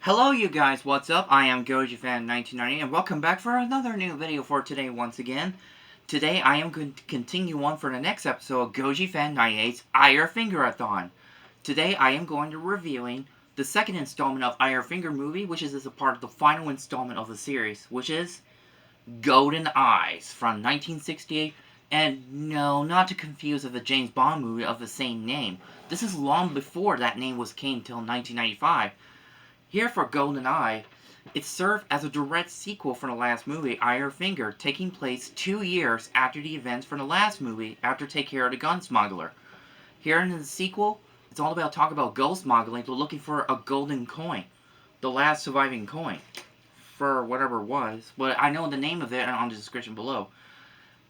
Hello you guys, what's up? I am GojiFan98 and welcome back for another new video for today once again. Today I am going to continue on for the next episode of GojiFan98's IronFinger-A-Thon. Today I am going to be reviewing the second installment of IronFinger movie, which is a part of the final installment of the series, which is Goldeneye from 1968. And no, not to confuse with the James Bond movie of the same name. This is long before that name came till 1995. Here for Goldeneye, it served as a direct sequel from the last movie, Iron Finger, taking place 2 years after the events from the last movie, after Take Care of the Gun Smuggler. Here in the sequel, it's all about talking about gold smuggling, they're looking for a golden coin, the last surviving coin, for whatever it was, but I know the name of it on the description below.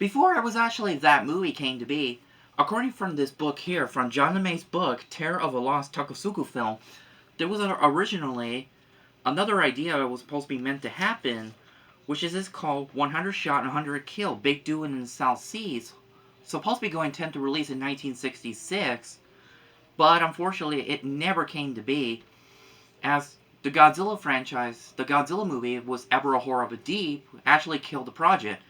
Before it was actually that movie came to be, according from this book here, from John LeMay's book, Terror of a Lost Tokusatsu Film, there was originally another idea that was supposed to be meant to happen, which is this called 100 Shot and 100 Kill, Big Duel in the South Seas. Supposed to be going to release in 1966, but unfortunately it never came to be, as the Godzilla franchise, the Godzilla movie, was Ebirah Horror of the Deep, actually killed the project,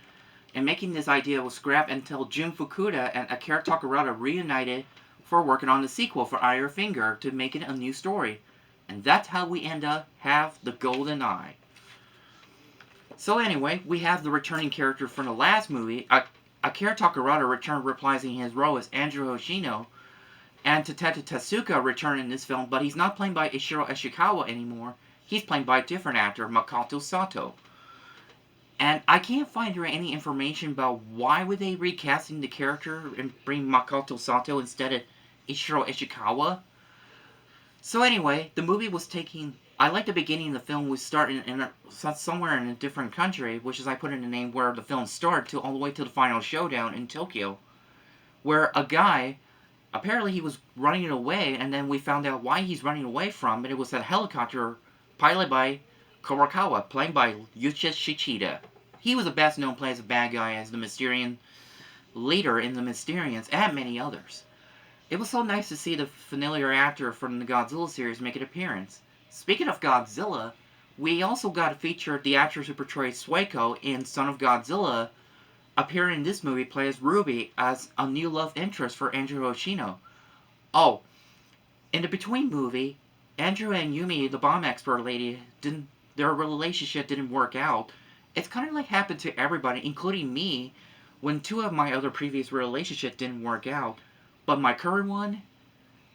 and making this idea was scrapped until Jun Fukuda and Akira Takarada reunited for working on the sequel for Iron Finger to make it a new story. And that's how we have the Goldeneye. So anyway, we have the returning character from the last movie. Akira Takarada returned reprising his role as Andrew Hoshino. And Tateta Tezuka returned in this film, but he's not played by Ishiro Ishikawa anymore. He's played by a different actor, Makoto Sato. And I can't find any information about why would they recasting the character and bring Makoto Sato instead of Ishiro Ishikawa. So anyway, the movie was taking... I like the beginning of the film was starting somewhere in a different country, which is I put in the name where the film started, all the way to the final showdown in Tokyo, where a guy, apparently he was running away, and then we found out why he's running away from, and it was a helicopter piloted by Kurokawa, played by Yuichi Shichida. He was the best known play as a bad guy, as the Mysterian leader in the Mysterians, and many others. It was so nice to see the familiar actor from the Godzilla series make an appearance. Speaking of Godzilla, we also got to feature the actress who portrayed Sueko in Son of Godzilla appearing in this movie, play as Ruby, as a new love interest for Andrew Hoshino. Oh, in the Between movie, Andrew and Yumi, the bomb expert lady, their relationship didn't work out. It's kind of like happened to everybody, including me, when 2 of my other previous relationships didn't work out. But my current one,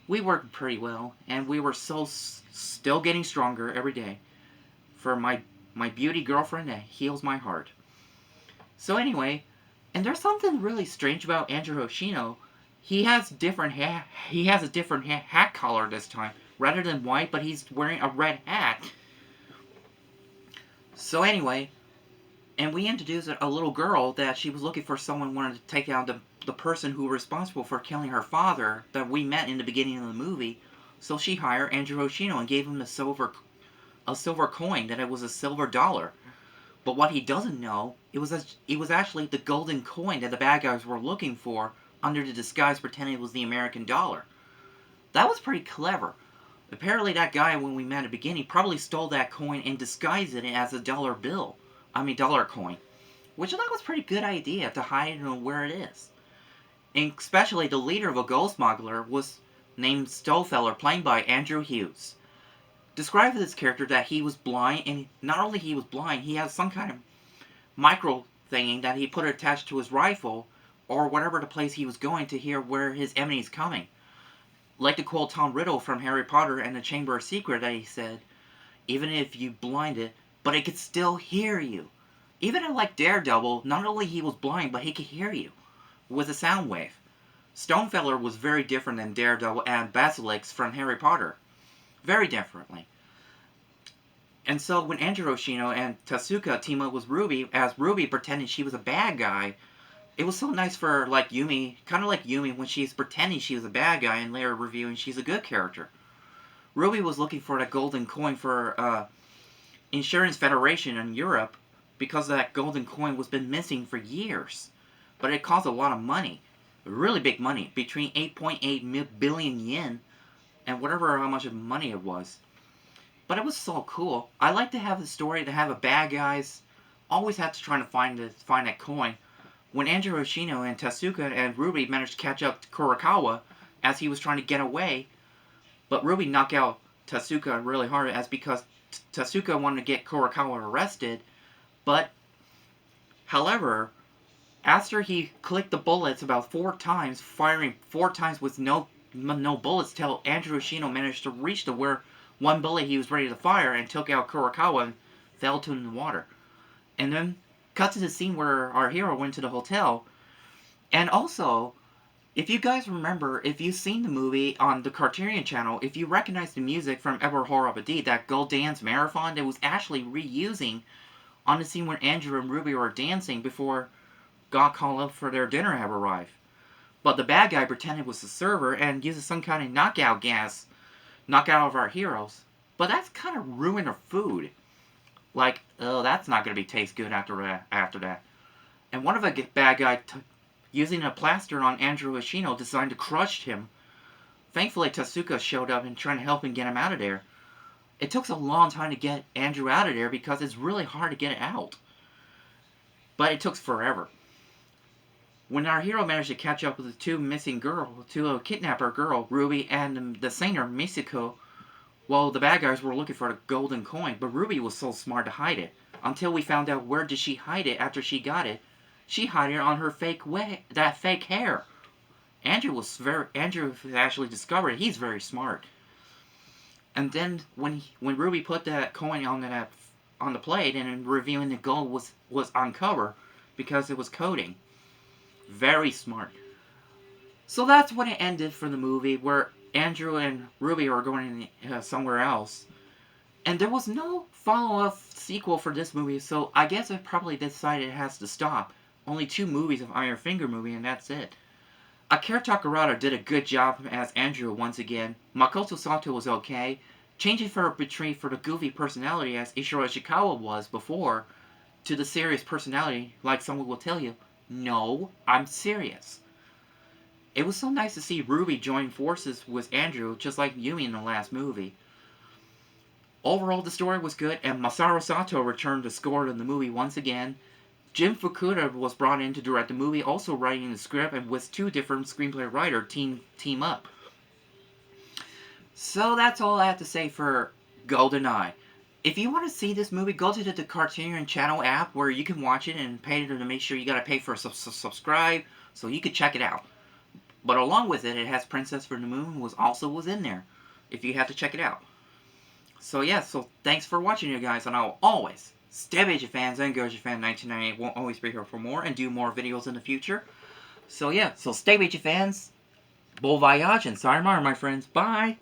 we worked pretty well, and we were still getting stronger every day. For my beauty girlfriend that heals my heart. So anyway, and there's something really strange about Andrew Hoshino. He has a different hat color this time, rather than white, but he's wearing a red hat. So anyway, and we introduced a little girl that she was looking for someone wanted to take out the person who was responsible for killing her father that we met in the beginning of the movie. So she hired Andrew Hoshino and gave him a silver coin, that it was a silver dollar. But what he doesn't know, it was actually the golden coin that the bad guys were looking for under the disguise pretending it was the American dollar. That was pretty clever. Apparently that guy, when we met at the beginning, probably stole that coin and disguised it as a dollar coin. Which I thought was a pretty good idea to hide where it is. And especially the leader of a gold smuggler was named Stonefeller, played by Andrew Hughes. Described this character that he was blind, and not only he was blind, he has some kind of micro thingy that he put attached to his rifle, or whatever the place he was going, to hear where his enemy is coming. Like the quote Tom Riddle from Harry Potter and the Chamber of Secret that he said, even if you blind it, but it could still hear you. Even like Daredevil, not only he was blind, but he could hear you with a sound wave. Stonefeller was very different than Daredevil and Basilisk from Harry Potter. Very differently. And so when Andrew Hoshino and Tezuka team up with Ruby, as Ruby pretending she was a bad guy, it was so nice for like Yumi, kind of like Yumi when she's pretending she was a bad guy and later revealing she's a good character. Ruby was looking for that golden coin for Insurance Federation in Europe, because that golden coin was been missing for years. But it cost a lot of money. Really big money. Between 8.8 billion yen and whatever how much of money it was. But it was so cool. I like to have the story to have a bad guys always have to try to find that coin. When Andrew Hoshino and Tatsuka and Ruby managed to catch up to Kurakawa as he was trying to get away, but Ruby knocked out Tatsuka really hard as because Tatsuka wanted to get Kurakawa arrested, but however, after he clicked the bullets about 4 times, firing 4 times with no bullets till Andrew Hoshino managed to reach to where one bullet he was ready to fire and took out Kurakawa and fell to the water. And then cut to the scene where our hero went to the hotel. And also, if you guys remember, if you've seen the movie on the Criterion channel, if you recognize the music from Ebirah, that Go Dance Marathon that was actually reusing on the scene when Andrew and Ruby were dancing before God called up for their dinner have arrived. But the bad guy pretended was the server and uses some kind of knockout gas, knock out of our heroes. But that's kind of ruined our food. Like, oh, that's not going to taste good after that. And one of the bad guy using a plaster on Andrew Hoshino designed to crush him. Thankfully, Tatsuka showed up and trying to help him get him out of there. It took a long time to get Andrew out of there because it's really hard to get it out. But it took forever. When our hero managed to catch up with the two missing girls, to kidnapper girl, Ruby, and the singer, Misako, well, the bad guys were looking for the golden coin, but Ruby was so smart to hide it. Until we found out where did she hide it after she got it. She hid it on her fake hair. Andrew actually discovered it. He's very smart. And then when Ruby put that coin on the plate and revealing the gold was uncovered because it was coding. Very smart. So that's when it ended for the movie, where Andrew and Ruby are going somewhere else. And there was no follow-up sequel for this movie, so I guess I probably decided it has to stop. Only 2 movies of Iron Finger movie, and that's it. Akira Takarada did a good job as Andrew once again. Makoto Sato was okay. Changing for the goofy personality as Ishiro Ishikawa was before, to the serious personality, like someone will tell you, no, I'm serious. It was so nice to see Ruby join forces with Andrew, just like Yumi in the last movie. Overall, the story was good, and Masaru Sato returned to score in the movie once again. Jim Fukuda was brought in to direct the movie, also writing the script, and with 2 different screenplay writers team up. So that's all I have to say for Goldeneye. If you want to see this movie, go to the Criterion Channel app where you can watch it and pay to make sure you gotta pay for a subscribe so you can check it out. But along with it, it has Princess from the Moon was in there if you have to check it out. So yeah, so thanks for watching, you guys, and I'll always stay Beijing fans, and GojiFan98's will always be here for more and do more videos in the future. So yeah, so stay Beijing fans, bon voyage, and sayonara, my friends. Bye!